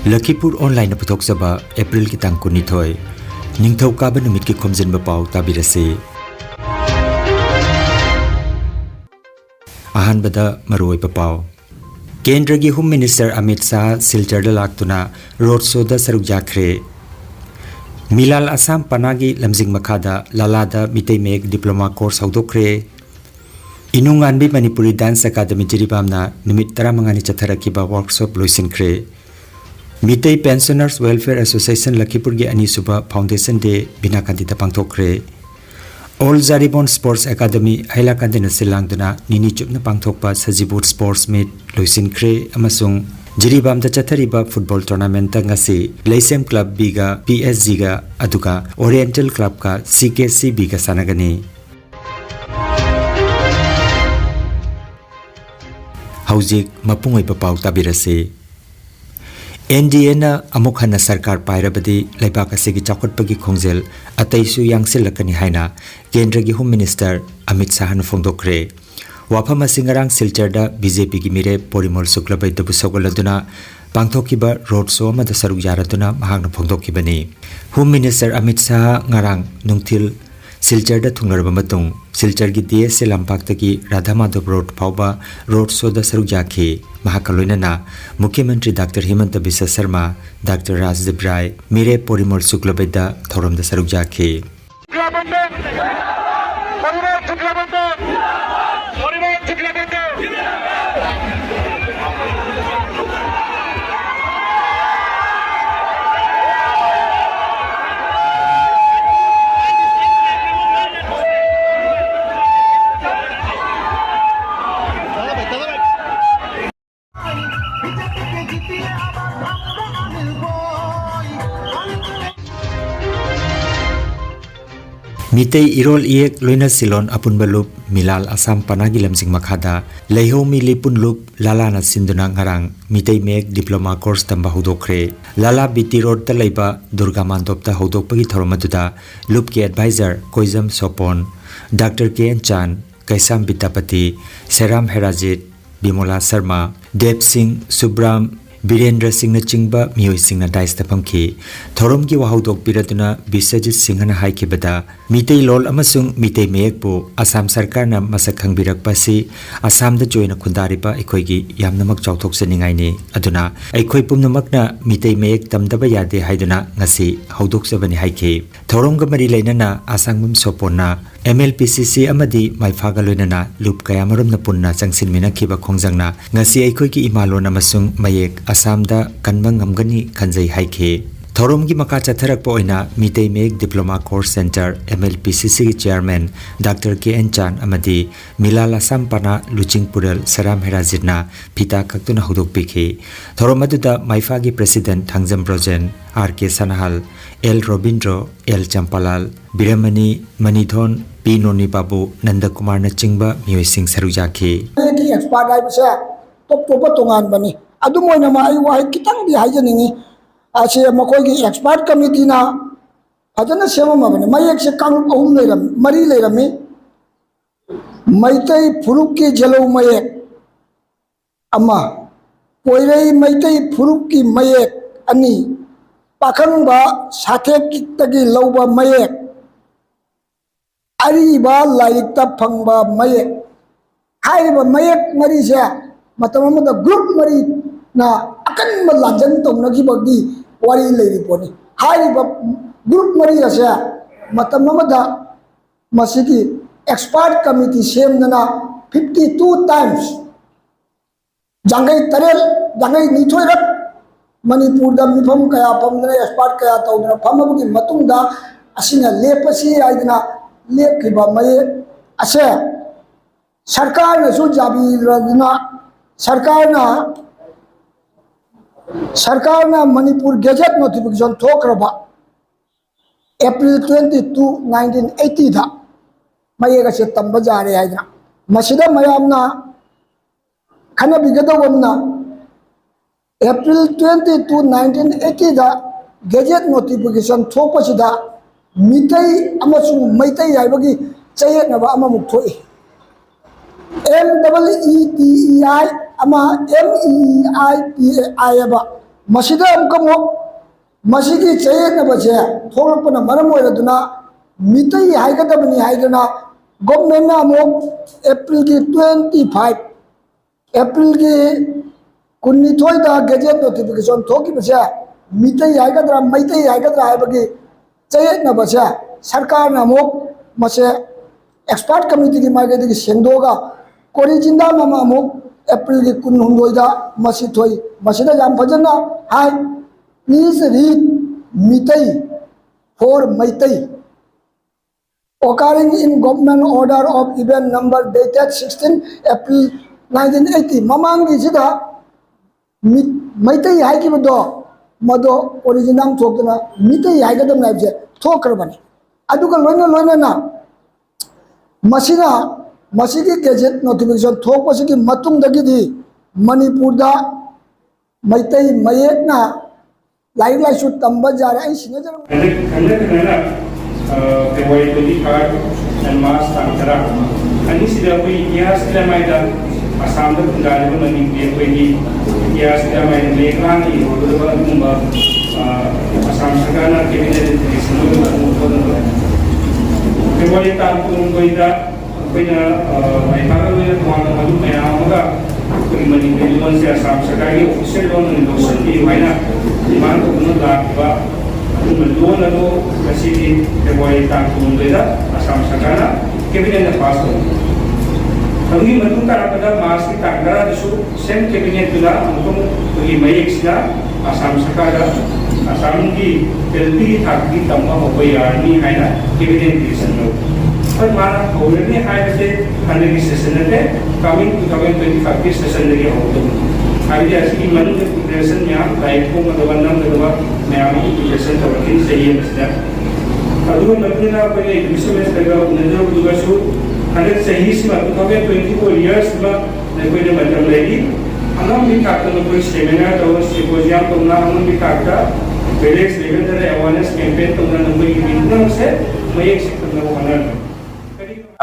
Lakhipuronline puthokjaba April ki tang 12 ningthau kaba numit ki Khomjinba Pao tabirase ahanbada maroi pao Kendra gi Home Minister Amit Shah Silchar da laktuna road show da saruk jakhre Milal Assam Panagi lamjing makhada lalada mitei mek diploma course haudokre Inungan bi Manipuri Dance Academy jiribamna numit 15 ni chatharakiba workshop loisinkhre Mitei Pensioners Welfare Association Lakhipur gi ani suba Foundation Day bina kandita pangthokre All Jaribon Sports Academy haila kandina silangduna nini chupna pangthokpa Sajibut Sports Meet loisinkhre amasung jiribam da chathariba football tournament ngasi Leisem Club biga PSG ga aduga Oriental Club ka CKC biga sanagani Haujik mapungoi papau tabirase NDA na amuk hana sarkar pairabadi laibak asigi chakotpagi khongjel ataisu yangsilakani haina Kendra gi Home Minister Amit Shah na phongdokre wafam asingarang Silcharda BJP gi mire Porimol Suklabai dabu sogoladuna pangthokiba road show ma da saruk yaraduna mahang na phongdokibani Home Minister Amit Shah ngarang nungthil Silchar da thungarba matung Silchar gi DS Lampakta Radha Madhav Road phauba road show da saruk jakhi mahakaloinana Mukhyamantri Dr. Himanta Biswa Sharma Dr. Rajdev Rai Mire Porimol Suklabai da thoram da saruk jakhi Mitei Irol Iek Loina Silon Apunba Loop Milal Assam Panagi lamjing makhada Leiho Milipun Loop Lala na sinduna ngarang Mitei Mek Diploma Course tamba hudokre Lala BT Road ta leiba Durga Mandop ta hudokpagi thoromaduda Loop ki advisor Koizam Sopon Dr. K.N. Chan Kaisam Bitapati Seram Herajit Bimola Sharma Dev Singh Subram Birendra Singh na chingba miyoi singh na dais ta phamki thorom gi wahaudok biraduna Biswajit Singh na haikibada mitei lol amasung mitei meyek bu Assam sarkar na masak khangbirak pasi Assam da joina khundariba ekhoi gi yamnamak chauthok saningai ni aduna ekhoi pumnamak na mitei meyek tamdaba yade haiduna ngasi haudok sabani haike thorom ga mari leinana asangmum soponna MLPCC amadi maifaga loinana loop kayamarom na punna changsin minakhiba khongjangna ngasi ekhoi gi imalon amasung mayek Assam da kanbang ngamgani khanjai haike thorom gi maka chatharak po oina mitei mek diploma course center MLPCC gi chairman Dr. K.N. Chan amadi Milal Assam pana Luchingpural Saram Herajitna pita kaktuna hudok pikhi thorom aduda maifa gi president Thangjam Brojen R.K. Sanahal L. Robindro L. Champalal Biramani Manidhon P. Noni Babu Nandakumar na chingba miyoi sing sarujaki ki expert ai bse top tongan bani adu moina ma ai wa kitang di hajaningi ase makoi gi expert committee na ajana sema ma bani mai ek se kang ahum leiram mari leirami maitai phuruk ki jelo mayek ama poirei maitai phuruk ki mayek ani pakhang ba sathe kitagi loba mayek ari ba laik ta phangba mayek hai ba mayek mari se matam ma da group mari na akan malajan tong nagi bagi wari leiri poni hai ba group mari ase matam ma da masigi expert committee sem na 52 times jangai tarel jangai nithoi rak Manipur da mifam kaya pamdana expert kaya tawdana phamabagi matungda asina lepasi aidina lepkiba maye ase sarkar na su jabi radina sarkar na Manipur Gazette notification thokraba April 22 1980 da maye ga se tamba jare aidina masida mayamna khana bigadawamna April 22 1980 da Gazette notification thokpasida mitai amasung maitai yaibagi chayetnaba amamuk thoi MEETEI ama MEIPAI aba मसीदा अमकमो मसीदी चयेनबसे थोरपना मरम ओइरदुना मितई हाइगदबनी हाइदना government ना अमुक अप्रैल की 25 अप्रैल की 19 दा gazette notification थोकी बसे मितई हाइगदरा मैतई हाइगदरा हाइबगी चयेनबसे सरकार ना अमुक मसे एक्सपर्ट कमिटी की माइगेदी सेंदोगा कोरिजिंदा ममा अमुक अप्रैल की 19 दा मसी थोई मसीदा जाम फजना हाय please read Meitei for Meitei occurring in government order of event number dated 16 April 1980 mamangi sida maitai hai ki bodo mado original thokna mitai hai ga dam naibje thokrabani aduga loina na masina masigi gazette notification thokpasigi matung dagi di manipur da maitai mayek na lai lai shoot tamba jare ai sinajar Kewajiban card dan mas tangkara. Ini sudah kau ikhlas sudah macam asam tu tinggal pun nanti dia kau ini ikhlas sudah macam lekran ini, orang orang mumba asam sekarang kita ini semua orang orang. Kewajiban pun kau ida punya mereka punya tuan tuan mereka mereka bagaimana kehidupan si asam sekarang official orang Indonesia di mana di mana tu pun dah Menduan lalu kasih di kewajiban turun beda asam sakana kabinet yang pas tu. Kami menentukan apabila masih tanggal itu sen kabinet juga untuk bagi mayek sila asam sakana asam di pelti thakti tambah apa yang ini hanya kabinet di sana. Tapi mana already hanya se handle di session itu kami 2025 session lagi auto. Hari asli manu preparation yang baik pun ada nama मैं application तवकिन सही है मसला अदुग मतना पहले admission तगा नजर दुगासु hundred सही से मतलब 24 इयर्स में कोई ने मतलब लेगी हम भी काटते हैं कोई सेमिनार तो सिम्पोजियम तो ना हम भी काटता बेलेक्स लेवल पर अवेयरनेस कैंपेन तो ना कोई इतना से मैं एक सेक्टर में होना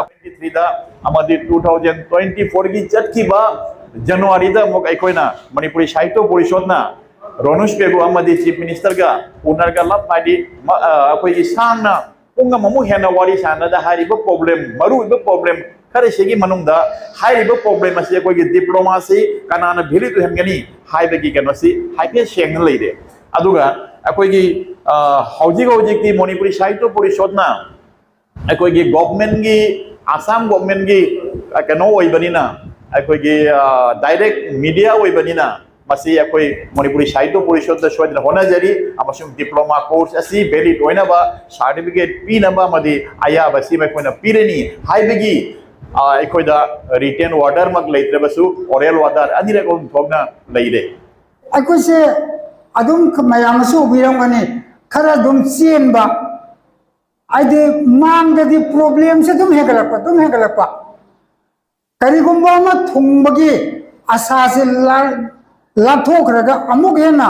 23 दा अमदी 2024 की जट की बा जनवरी दा मोक अखोइना मणिपुरी साहित्य परिषद ना रोनुष पेगु अमदी चीफ मिनिस्टर का उनरगा लब हादी अखोई सांगना पुंगा ममु हेना वारी साना दा हारिबो प्रॉब्लम मरुइबो प्रॉब्लम खरे सेगी मनुंगदा हारिबो प्रॉब्लम असे अखोई डिप्लोमेसी कनाना भेली तो हेमगनी हाइबगी कनोसी हाइपे सेंग लेदे अदुगा अखोई हौजिक की मणिपुरी साहित्य परिषद ना अखोई गवर्नमेंट की आसाम गवर्नमेंट की कनो ओइबनिना अखोई डायरेक्ट मीडिया ओइबनिना मसी अखोई मणिपुरी साहित्य परिषद सोदन होनाजरी अमसुम डिप्लोमा कोर्स असि वैलिड ओइनाबा सर्टिफिकेट पीनाबा मदि आयाबा सि मखोना पीरेनी हाइबगी अखोइदा रिटन ऑर्डर मक लेत्रबसु ओरल ऑर्डर अनिरक थोगना लेइदे अखोइसे अदुम मयामसु बिरंगनी खरा दुम चेनबा आइदे मांगदि प्रॉब्लम से तुम हेगलपा करिगुम्बा म थुंबगी आशा से लाथोखरगा अमुक हेना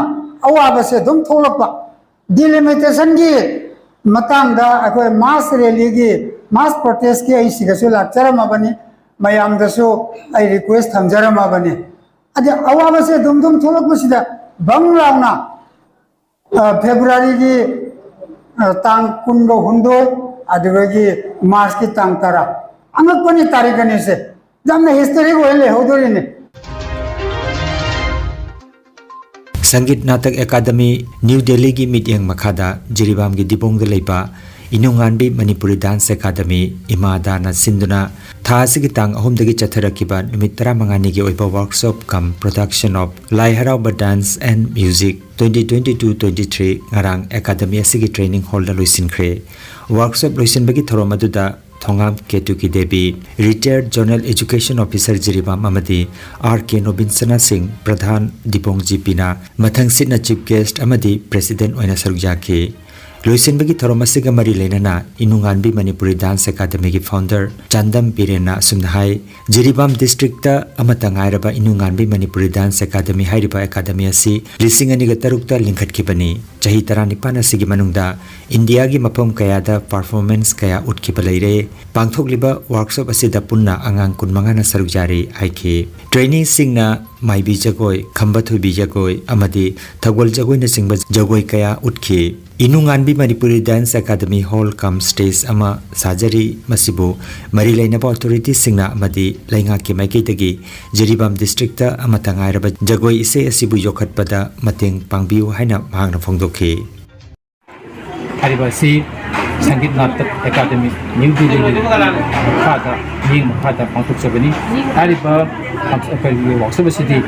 अवाबसे दुम थोलपा डिलिमिटेशन की मतंगदा अखोय मास रैली की मास प्रोटेस्ट की आई सिगसु लाचरमबनी मयामदसु आई रिक्वेस्ट थमजरमबनी अदे अवाबसे दुम थोलपसिदा बंगलावना फेब्रुवारी की तांग कुंगो हुंदो अदुगी मार्च की तांग तरा अंगपनी तारीखने से जमने हिस्ट्री को ले होदोरिने संगीत नाटक अकादमी न्यू दिल्ली की मीटिंग मखादा जिरीबाम की दिबोंग लेपा इनुंगानबी मणिपुरी डांस अकादमी इमादाना सिंधुना थासी की तांग अहुमदगी चथरकिबा नुमित 15 की ओइबा workshop cum production of Lai Haraoba dance and music 2022-23 ngarang academy asigi training hall da loisinkhre workshop loisinbagi thorom aduda thongam ketuki devi retired journal education officer jiribam amadi RK Nobinsana Singh pradhan dipongji pina mathang sitna chief guest amadi president oina sarujake लोइसेनबगी theorem असिगा मरी लेना इनुंगानबी Manipuri dance अकादमी की founder चंदम पिरेना असुमना हाय Jiribam district अमता गायरबा इनुंगानबी Manipuri dance अकादमी हाइरिबा अकादमी असि लिसिंग अनिगा तरुकता लिंखटखिबनी चही 19 असिगी मनुंगदा India की मफम कयादा performance कया उठखिबा लेरे पांगथोकलिबा workshop असिदा पुन्ना अंगांग कुनमंगाना सरुक जारी हाइखि ट्रेनिंग सिंगना माइबी जगोय खंबथुबी जगोय अमदी थगोल जगोय न सिंगबा जगोय कया उठखि इनुंगानबी मणिपुरी डांस अकादमी हॉल कम स्टेज अमा साजरी मसिबु मरी लेनबा अथॉरिटी सिंगना अमदी लैंगा के माइकेदगी जिरीबाम डिस्ट्रिक्ट अमता गायरबा जगोय इसे असिबु योखटपदा मतेंग पांगबियु हाइना मांगना फोंदोखि हरिबासी संगीत नाटक अकादमी न्यू दिल्ली मखादा मिंग मखादा पांथोकचबनी हरिबा वर्कशॉप असिदी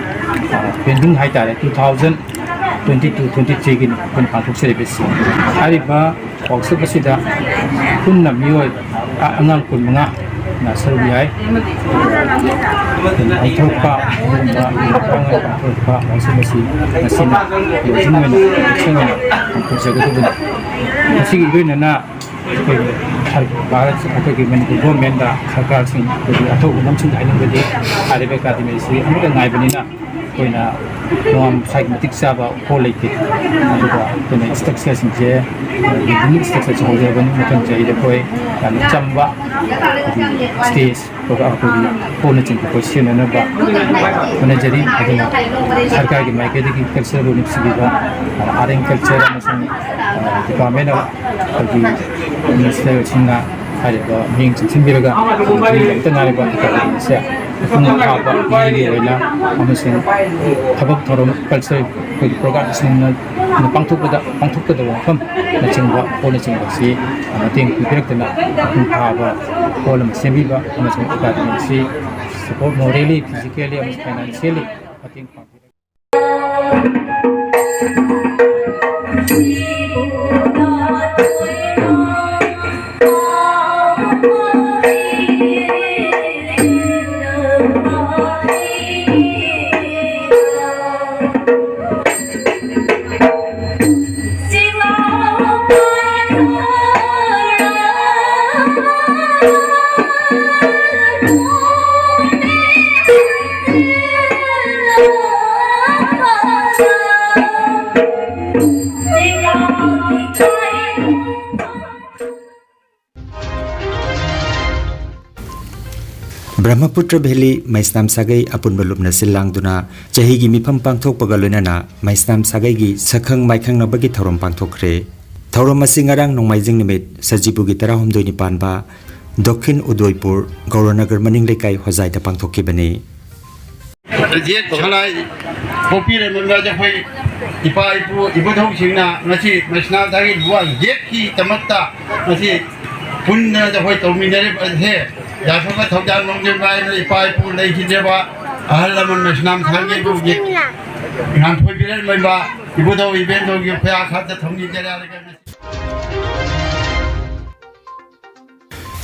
पेंडिंग हाइतारे 2022-23 की पुन पांथोकचरेबसी हरिबा वर्कशॉप असिदा पुन्ना मियोय अंगांग कुनमंगा ना सरुक याय पांथोकपा वर्कशॉप असी नसिना योजनाना एक्शनना पांथोकजगदबनी असिगी लोइनना भारत अखोई मनपुर गवर्नमेंट सरकार सिंह अथौब नमसिंग हाइनबदी हारिबा अकादमी से अमुक गायबनिना कोइना नोम साइक मतिक साबा हो लेते अदुगा कोइना स्ट्रक्चर सिंजे बिल्डिंग स्ट्रक्चर होजेबनी मथन जाइदे कोइ याम चंबा स्टेज को अखोई कोन चिंग को सिननबा मनजरी अदुना सरकार की माइकेदगी कल्चर रुनिपसिबा आर्ट एंड कल्चर अमसंग डिपार्टमेंट ऑफ मिनिस्टर सिंगा हारिबा मिंग चिंबिरगा तनारिबा से अखुंगा ओइना अमसंग थबक थोरम कल्चर कोइ प्रोग्राम सिंगना पांथोकदा वफम नचिंबा पोलचिंबा सि मतेंग पिरक्तना अखुंगा पोलम सेमिबा अमसंग अकादमी सि सपोर्ट मोरली फिजिकली अमस फाइनेंशियली मतेंग ब्रह्मपुत्र वैली मैस्नाम सागै अपुनब लुपना सिलांगदुना चहीगी मिफम पांगथोकपगा लोइनाना मैस्नाम सागैगी सखंग माइखंगनबगी थौरम पांगथोखरे थौरम असि ngarang नोंमाइजिंग निमित सजिबुगी 19 नि पानबा दक्षिण उदयपुर गौरनगर मनिंग लेकाई होजाइदा पांगथोखिबनी जे छलाइ पोपीरे मनगा जफै इपा इपु इबधौ सिंगना नसि मैस्नाम सागै बुआ जेकी तमत्ता नसि पुन्ना जफै तौमिनरे हे जासोगा थौजान नोंजेबाय इपा इपु लेखिजेबा अहलमन मैस्नाम सागै बुगे नाम फोइबिरे मैबा इबधौ इबेंदौ गे फया खात थौनि जेराले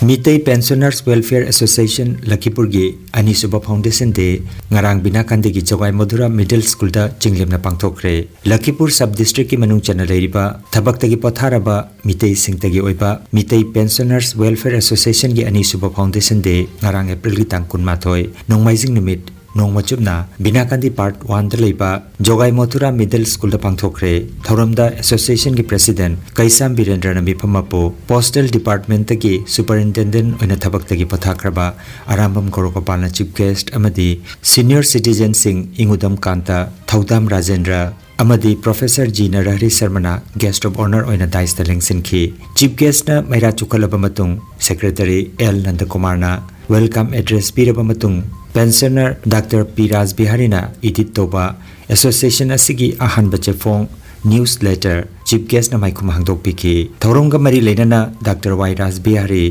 मितई पेंशनर्स वेलफेयर एसोसिएशन लखीपुर की अनीसुबा फाउंडेशन दे ngarang binakande की जवाई मधुरा मिडिल स्कूल दा चिंगलेमना पांगथोखरे लखीपुर सब डिस्ट्रिक्ट की मनुंग चना लेरिबा थबक्तगी पथारबा मितई सिंगतगी ओइबा मितई पेंशनर्स वेलफेयर एसोसिएशन की अनीसुबा फाउंडेशन दे ngarang एप्रिल की तांग 19 नोंमाइजिंग निमित नोंमचुबना बिनाकांदी पार्ट 1 द लेबा जोगाई मथुरा मिडिल स्कूल द पांगथोखरे थौरमदा एसोसिएशन की प्रेसिडेंट कैसाम वीरेंद्र नबी फमपो पोस्टल डिपार्टमेंट की सुपरिटेंडेंट ओइना थबक्तगी पथाखरबा आरामबम गोरोगोपालना चीफ गेस्ट अमदी सीनियर सिटीजन सिंह इंगुदम कांता थौदाम राजेंद्र अमदी प्रोफेसर जी नरहरी शर्मना गेस्ट ऑफ ऑनर ओइना दाइस्ता लेंसिनखी चीफ गेस्ट ना मैरा चुखलबा मतुंग सेक्रेटरी एल नंदकुमारना वेलकम एड्रेस पीरबा मतुंग पेंशनर डॉक्टर पी राज बिहारीना इडिट तोबा एसोसिएशन असिगी अहन बचेफोंग न्यूज लेटर चीफ गेस्ट ना माइकुम हांगदोक पिकी थौरंगा मरी लेना डॉक्टर वाई राज बिहारी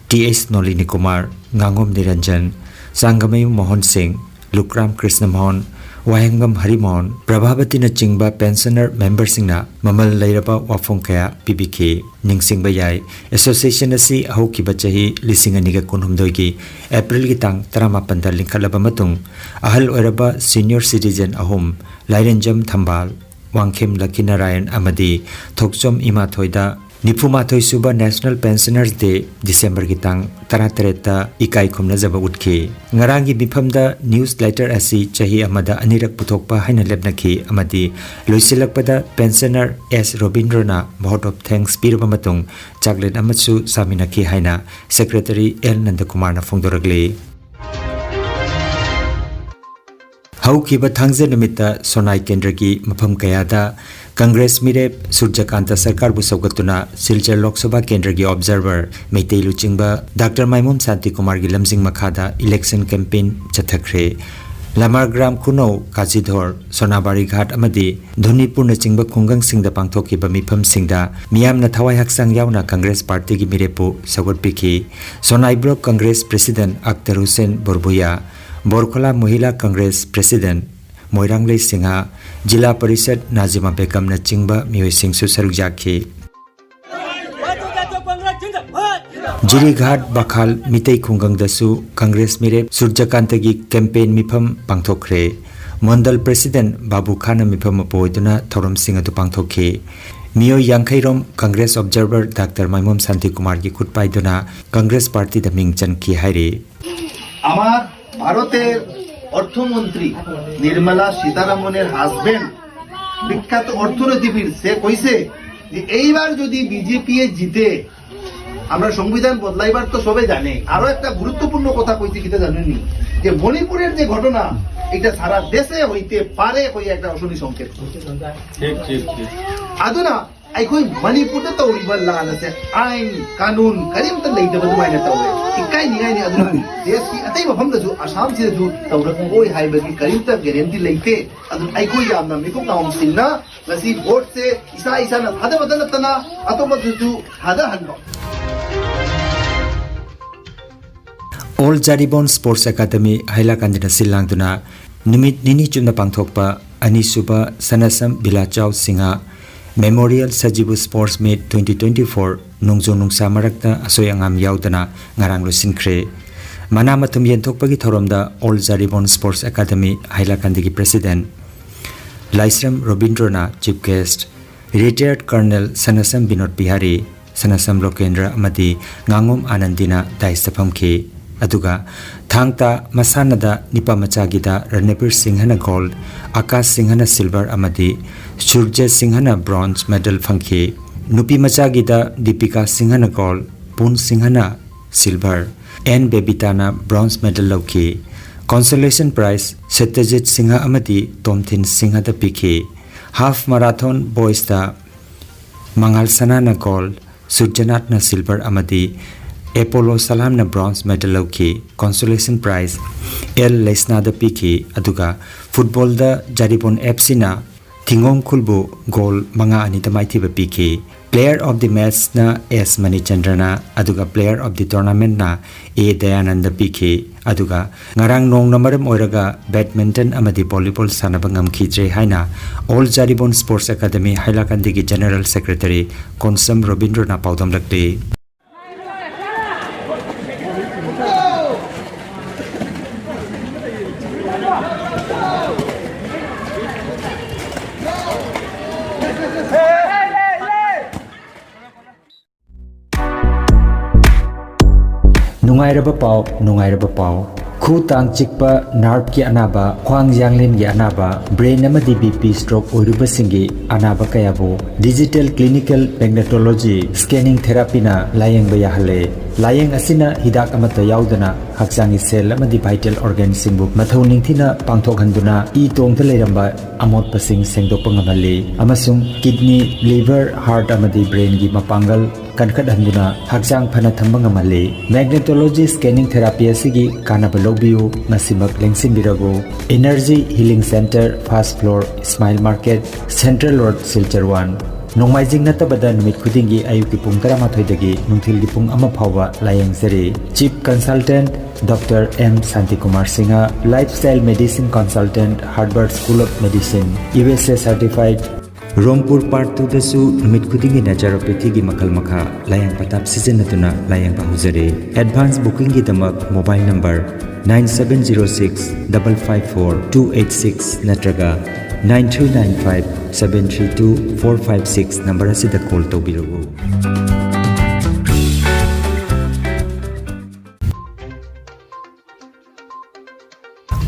टीएस नोलिनी कुमार गांगोम निरंजन सांगमयु मोहन सिंह लुकराम कृष्ण मोहन वायंगम हरिमोहन प्रभावती न चिंगबा पेंशनर मेंबर सिंगना ममल लेरबा वाफों कया पीबीके निंगसिंगबा याय एसोसिएशन असि हौकिबा चही लिसिंग अनिगा कुनहुमदोगी अप्रैल की तांग 18 दा लिंखलबा मतुंग अहल ओरबा सीनियर सिटीजन अहुम लाइरेंजम थंबाल वांखेम लखीनारायण अमदी थोकचोम इमा थोइदा निफुमाथोई सुबा नेशनल पेंशनर्स डे दिसंबर की तंग 13 इकाई खुमनजब उठे ngarang bifamda newsletter asi chahi amada anirak puthokpa haina lebnaki amadi loisilakpada pensioner S Robindrana vote of thanks pirba matung chaklet amachu saminaki haina secretary L Nandakumar na phongdoragle हौकिबा थांजे निमित्ता Sonai केंद्र की मफम कयादा कांग्रेस मिरेप सूर्यकांत सरकार बु सौगतुना सिलचर लोकसभा केंद्र की ऑब्जर्वर मैते लुचिंगबा डॉक्टर माइमोम शांति कुमार की लमजिंग मखादा election campaign चथखरे लामारग्राम खुनौ काजीधोर सोनाबारी घाट अमदी धोनीपुर चिंगबा खुंगंग सिंगदा पांगथोकिबा मिफम सिंगदा मियामना थवाई हक्संग यावना Congress party की मिरेपु सगोटपिखी Sonai block Congress president Akhtar Hussain बोरबुया Borkhola महिला कांग्रेस प्रेसिडेंट मोइरांगले सिंहा जिला परिषद नाजिमा बेगम न चिंगबा मियोय सिंगसु सरुक जाखी जिरीघाट बखाल मितई खुंगंग दसु कांग्रेस मिरेप सूर्यकांत की कैंपेन मिफम पांगथोखरे मंडल प्रेसिडेंट बाबू खान मिफम अपोइदुना थौरम सिंह अदु पांगथोखे मियोय यांखैरोम कांग्रेस ऑब्जर्वर डॉक्टर माइमोम शांति कुमार की खुटपाइदुना Congress party the Ming Chanki हाइरे আমার ভারতের অর্থমন্ত্রী নির্মলা সীতারামনের হাজবেন্ড বিখ্যাত অর্থনীতিবিদ সে কইছে যে এইবার যদি বিজেপি জিতে আমরা সংবিধান বদলাইবার তো সবাই জানে আরো একটা গুরুত্বপূর্ণ কথা কইছে কিটা জানেননি যে মণিপুরের যে ঘটনা এটা সারা দেশে হইতে পারে কই একটা অশনি সংকেত ঠিক ঠিক ঠিক আদনা ai koi manipur ta tawri balla na se ain kanun karim ta leida ba dumai na tawre ikai ni ngai ni adu desh ki atai ba famda ju assam se ju tawra koi hai ba ki karim ta guarantee leite adu ai koi yam na mi ko kaum sinna nasi vote se isa na hada badal tana ato ba ju hada hanno All Jaribon Sports Academy Hailakandina Silangduna Nimit Nini Chumna Pangthokpa Anisuba Sanasam Bilachau Singa Memorial Sajibu Sports Meet 2024 Nungjo Nungsa Marakta Asoyangam Yaudana Ngarang Lusinkre Manamatum Yenthokpagi Thoromda All Jaribon Sports Academy Hailakandigi President Laisram Robindrana Chief Guest Retired Colonel Sanasam Binod Bihari Sanasam Lokendra Amadi Ngangom Anandina Daistapamki Aduga Thangta Masanada Nipamachagida Ranepur Singhana Gold Akash Singhana Silver Amadi Surjit Singhana Bronze Medal Funky Nupi Machagida Deepika Singhana Gold Pun Singhana Silver N Bebitana Bronze Medal Loki Consolation Prize Satyajit Singha Amadi Tomthin Singha the Piki Half Marathon Boys da Mangal Sanana Gold Surjanatna Silver Amadi Apollo Salam na Bronze Medal Loki Consolation Prize L Lesna the Piki Aduga Football da Jaribon FC na Tingong Kulbu Goal Manga Anita Maitiba Piki Player of the Match na S Manichandrana Aduga Player of the Tournament na A Dayananda Piki Aduga Ngarang Nong Namaram Oiraga Badminton Amadi Volleyball Sanabangam Kijre Haina All Jaribon Sports Academy Hailakandigi General Secretary Konsam Robindrana Paudam Lakde Nungairaba Pao Khu Tang Chikpa Nerve ki Anaba Khwang Yanglin ki Anaba Brain Amadi BP Stroke Oiruba Singi Anaba Kayabo Digital Clinical Magnetology Scanning Therapy na Layang Bayahale Layang Asina Hidak Amata Yaudana Haksangi Cell Amadi Vital Organ Singbu Mathau Ningthina Pangthok Handuna E Tong Thaleramba Amot Pasing Sengdok Pangamale Amasung Kidney Liver Heart Amadi Brain gi Mapangal Kankat Handuna Haksang Phana Thambang Amale Magnetology Scanning Therapy Asigi Kanaba Lobiu Nasimak Lengsin Birago Energy Healing Center Fast Floor Smile Market Central Road Silchar 1 Nongmaijing natabada numit khudingi ayuki pung 13 dagi nungthilgi pung 1 phawa layengzari Chief Consultant Dr. M. Santikumar Singha Lifestyle Medicine Consultant Harvard School of Medicine USA Certified Rompur Part 2 dasu numit khudingi naturopathy gi makal makha layang patap sijanatuna layang pahuzare Advance booking gi damak mobile number 9706 554 286 natraga 9395 732 456 number asida call to birugo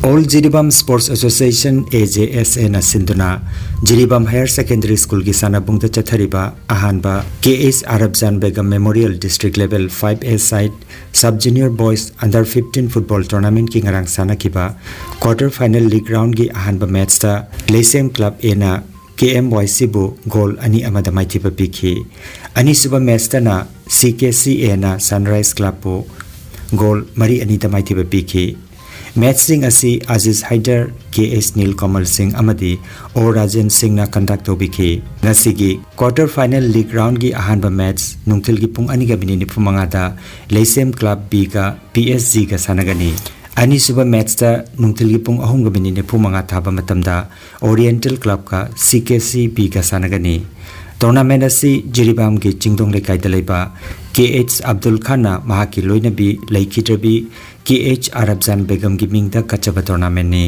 All Jiribam Sports Association AJSA na sinduna Jiribam Higher Secondary School ki sanabung da chathariba ahanba KS Arabjan Begum Memorial District Level 5A side Sub Junior Boys Under 15 Football Tournament ki ngarang sanakiba Quarter Final League Round ki ahanba match ta Lesem Club A na KMYC bu goal ani amada maithiba pikhi ani suba match ta na CKCA na Sunrise Club bu goal mari ani da maithiba pikhi Match sing asi Aziz Haider KS Nil Kamal Singh amadi O Rajan Singh na conduct obiki ngasigi quarter final league round gi ahanba match nungtil gi pung ani ga binini phumanga da Lesem Club B ga PSG ga sanagani ani suba match ta nungtil gi pung ahum ga binini phumanga thaba matamda Oriental Club ka CKC B ga sanagani Tournament asi Jiribam gi Jingdong lekai dalaiba KH Abdul Khana mahaki loinabi Lakhitrabi KH Arabjan Begum gi mingda kachaba tournament ni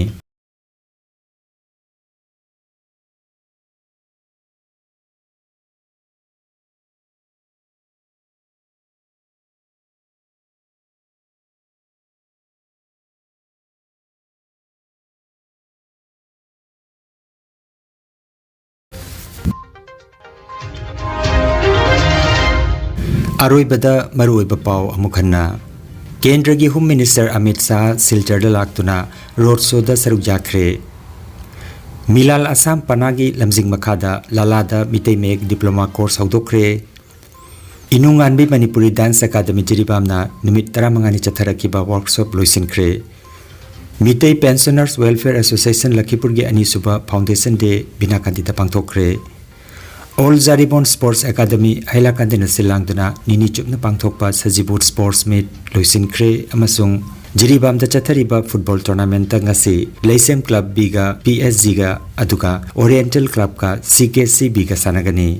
Aroibada maruiba pau amukhanna Kendra gi Home Minister Amit Shah Silchar da laktuna road show da saruk jakre Milal Assam Panagi lamjing makhada lalada mitei mek diploma course haudokre Inungan bi Manipuri Dance Academy Jiribam na nimit 15 ni chatharakiba workshop loisinkre Mitei Pensioners Welfare Association Lakhipur gi ani suba foundation day bina kandida pangthokre All Jaribon Sports Academy Hailakandina Silangduna Nini Chupna Pangthokpa Sajibut Sports Meet Loisin Kre Amasung Jiribam da Chathariba Football Tournament ngasi Lesem Club B ga PSG ga aduga Oriental Club ka CKC B ga sanagani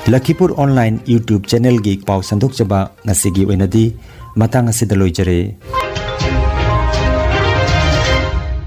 Lakhipur Online YouTube channel gi pau sandok chaba ngasi gi wenadi matang asidaloi jare